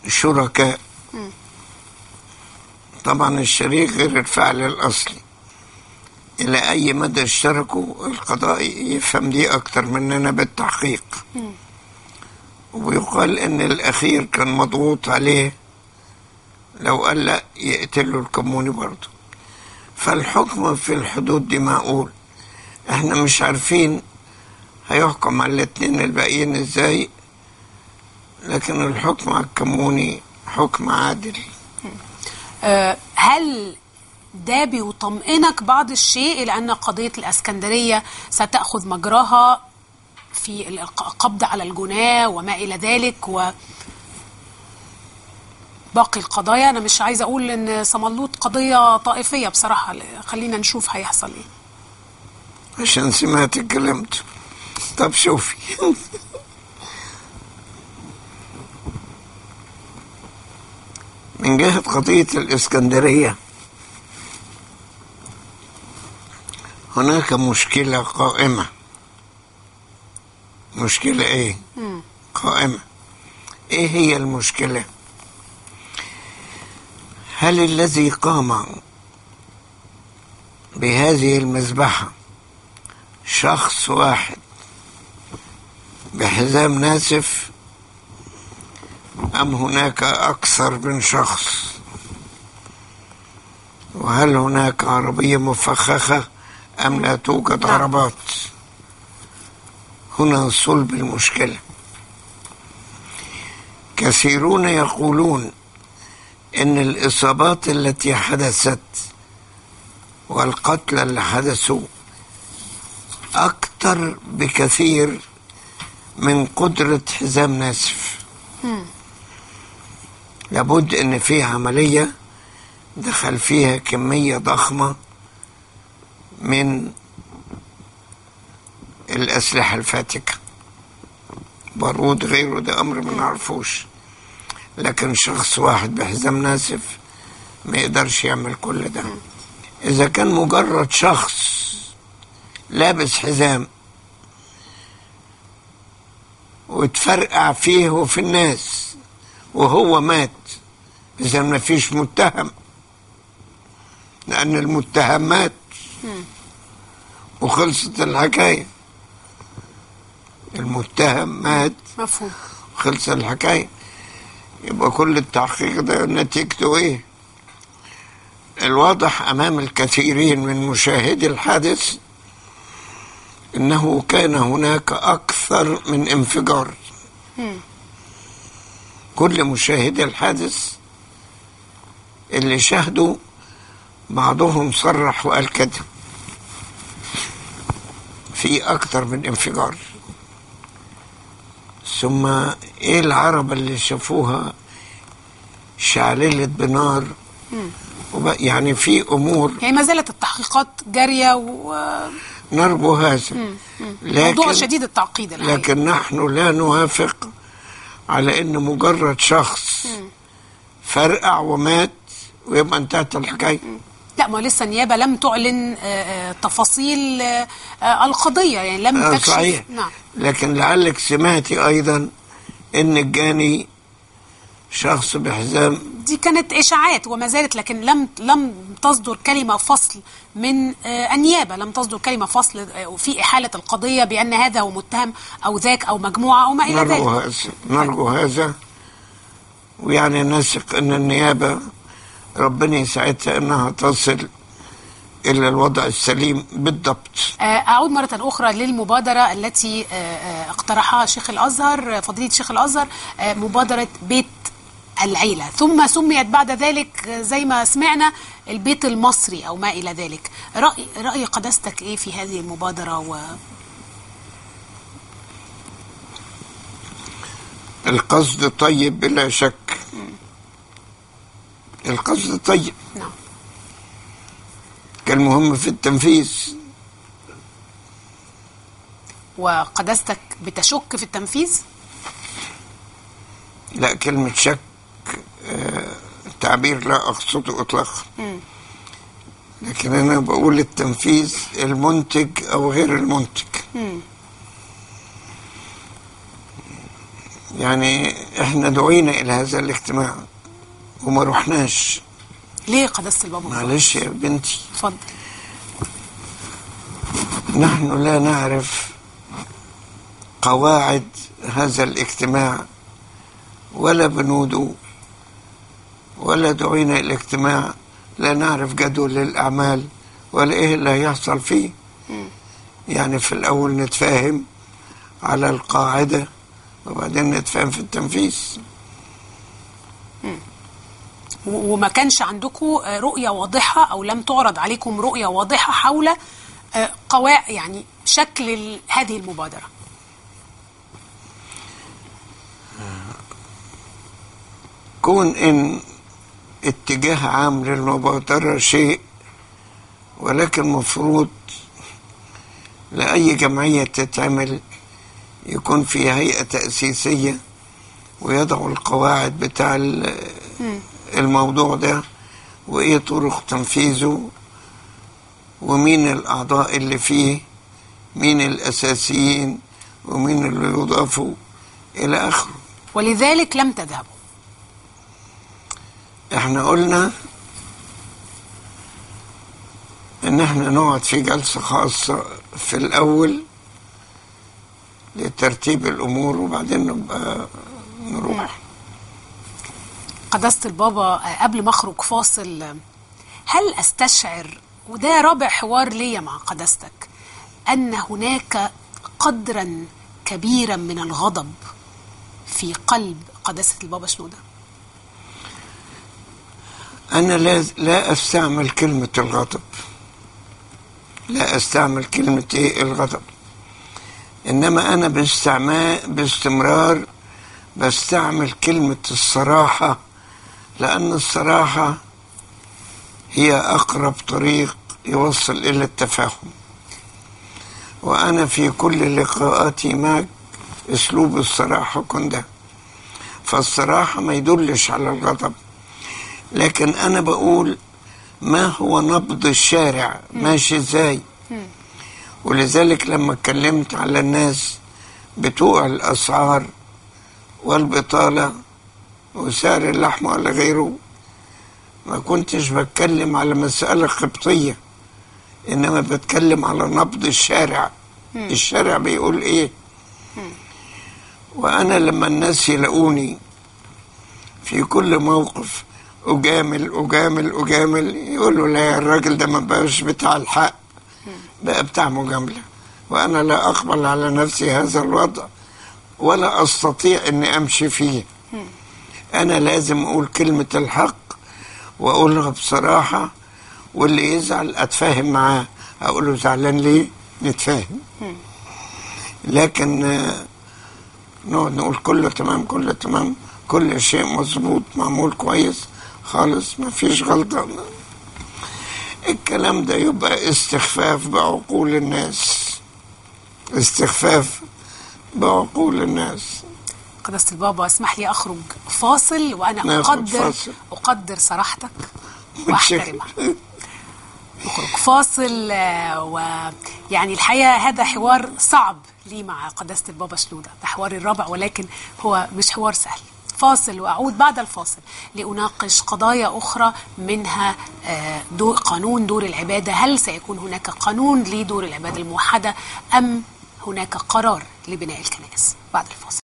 شركاء. طبعا الشريك غير الفاعل الأصلي. إلى أي مدى اشتركوا؟ القضاء يفهم دي أكتر مننا بالتحقيق. ويقال إن الأخير كان مضغوط عليه، لو قال لا يقتلوا الكموني برضه. فالحكم في الحدود دي معقول. احنا مش عارفين هيحكم على الاتنين الباقيين ازاي، لكن الحكم على الكموني حكم عادل. هل ده بيطمئنك بعض الشيء إلى أن قضية الإسكندرية ستأخذ مجراها في القبض على الجناة وما إلى ذلك وباقي القضايا؟ أنا مش عايزة أقول أن صملوط قضية طائفية بصراحة، خلينا نشوف هيحصل إيه. عشان سمعت كلمته. طب شوفي من جهة قضية الإسكندرية هناك مشكلة قائمة. مشكلة ايه؟ قائمة. ايه هي المشكلة؟ هل الذي قام بهذه المذبحة شخص واحد بحزام ناسف، أم هناك أكثر من شخص؟ وهل هناك عربية مفخخة أم لا توجد عربات؟ هنا صلب المشكلة. كثيرون يقولون إن الإصابات التي حدثت والقتل اللي حدثوا أكثر بكثير من قدرة حزام ناسف. لابد ان في عملية دخل فيها كمية ضخمة من الأسلحة الفاتكة، بارود غيره، ده أمر ما نعرفوش. لكن شخص واحد بحزام ناسف ما يقدرش يعمل كل ده. إذا كان مجرد شخص لابس حزام وتفرقع فيه وفي الناس وهو مات، إذا ما فيش متهم، لأن المتهم مات وخلصت الحكاية. المتهم مات، مفهوم، وخلصت الحكاية. يبقى كل التحقيق ده نتيجته إيه؟ الواضح أمام الكثيرين من مشاهدي الحادث إنه كان هناك أكثر من انفجار. كل مشاهدي الحادث اللي شاهدوا بعضهم صرح وقال كده، في أكثر من انفجار. ثم إيه العربة اللي شافوها شعللت بنار؟ يعني في أمور، يعني ما زالت التحقيقات جارية نرجو هذا. موضوع شديد التعقيد الحقيقة. لكن نحن لا نوافق على ان مجرد شخص فرقع ومات ويبقى انتهت الحكايه. لا، ما لسه النيابه لم تعلن تفاصيل القضيه، يعني لم تكشف. صحيح. نعم. لكن لعلك سمعتي ايضا ان الجاني شخص بحزام. دي كانت اشاعات وما زالت، لكن لم تصدر كلمه فصل من النيابه، لم تصدر كلمه فصل في احاله القضيه بان هذا هو متهم او ذاك او مجموعه او ما الى ذلك. نرجو هذا، ويعني نثق ان النيابه ربنا يساعدها انها تصل الى الوضع السليم بالضبط. اعود مره اخرى للمبادره التي اقترحها شيخ الازهر، فضيله شيخ الازهر، مبادره بيت العيلة، ثم سميت بعد ذلك زي ما سمعنا البيت المصري أو ما إلى ذلك. رأي قداستك إيه في هذه المبادرة؟ القصد طيب بلا شك. القصد طيب. نعم. كان مهم في التنفيذ. وقداستك بتشك في التنفيذ؟ لا، كلمة شك تعبير لا أقصده إطلاقا. لكن أنا بقول التنفيذ المنتج أو غير المنتج. يعني احنا دعينا إلى هذا الاجتماع وما رحناش. ليه قداسة البابا؟ معلش يا بنتي، اتفضل. نحن لا نعرف قواعد هذا الاجتماع ولا بنوده، ولا دعينا إلى اجتماع لا نعرف جدول الأعمال ولا إيه اللي هيحصل فيه. يعني في الأول نتفاهم على القاعدة وبعدين نتفاهم في التنفيذ. وما كانش عندكم رؤية واضحة أو لم تعرض عليكم رؤية واضحة حول قواعد يعني شكل هذه المبادرة؟ كون إن اتجاه عام للمبادرة شيء، ولكن مفروض لأي جمعية تتعمل يكون في هيئة تأسيسية ويضعوا القواعد بتاع الموضوع ده، وإيه طرق تنفيذه، ومين الأعضاء اللي فيه، مين الأساسيين ومين اللي يضافوا إلى آخره. ولذلك لم تذهبوا. احنا قلنا ان احنا نقعد في جلسة خاصة في الاول لترتيب الامور وبعدين نبقى نروح. قداسة البابا، قبل ما اخرج فاصل، هل استشعر، وده رابع حوار ليا مع قداستك، ان هناك قدرا كبيرا من الغضب في قلب قداسة البابا شنودة؟ أنا لا أستعمل كلمة الغضب، لا أستعمل كلمة الغضب، إنما أنا باستمرار بستعمل كلمة الصراحة، لأن الصراحة هي أقرب طريق يوصل إلى التفاهم. وأنا في كل لقاءاتي معك أسلوب الصراحة كنت، فالصراحة ما يدلش على الغضب، لكن أنا بقول ما هو نبض الشارع ماشي إزاي. ولذلك لما اتكلمت على الناس بتوع الأسعار والبطالة وسعر اللحم ولا غيره، ما كنتش بتكلم على مسألة قبطية، إنما بتكلم على نبض الشارع. الشارع بيقول إيه. وأنا لما الناس يلاقوني في كل موقف أجامل يقولوا لا، الراجل ده ما بقاش بتاع الحق، بقى بتاع مجاملة. وأنا لا أقبل على نفسي هذا الوضع ولا أستطيع أني أمشي فيه. أنا لازم أقول كلمة الحق وأقولها بصراحة، واللي يزعل أتفاهم معاه، أقوله زعلان ليه، نتفاهم. لكن نقعد نقول كله تمام كله تمام، كل شيء مظبوط معمول كويس خالص، ما فيش غلطة، الكلام ده يبقى استخفاف بعقول الناس، استخفاف بعقول الناس. قداسة البابا، اسمح لي أخرج فاصل، وأنا أقدر صراحتك وأحترمها. نخرج فاصل، ويعني الحقيقة هذا حوار صعب لي مع قداسة البابا شنودة، ده حواري الرابع، ولكن هو مش حوار سهل. فاصل وأعود بعد الفاصل لأناقش قضايا أخرى، منها قانون دور العبادة. هل سيكون هناك قانون لدور العبادة الموحدة أم هناك قرار لبناء الكنائس؟ بعد الفاصل.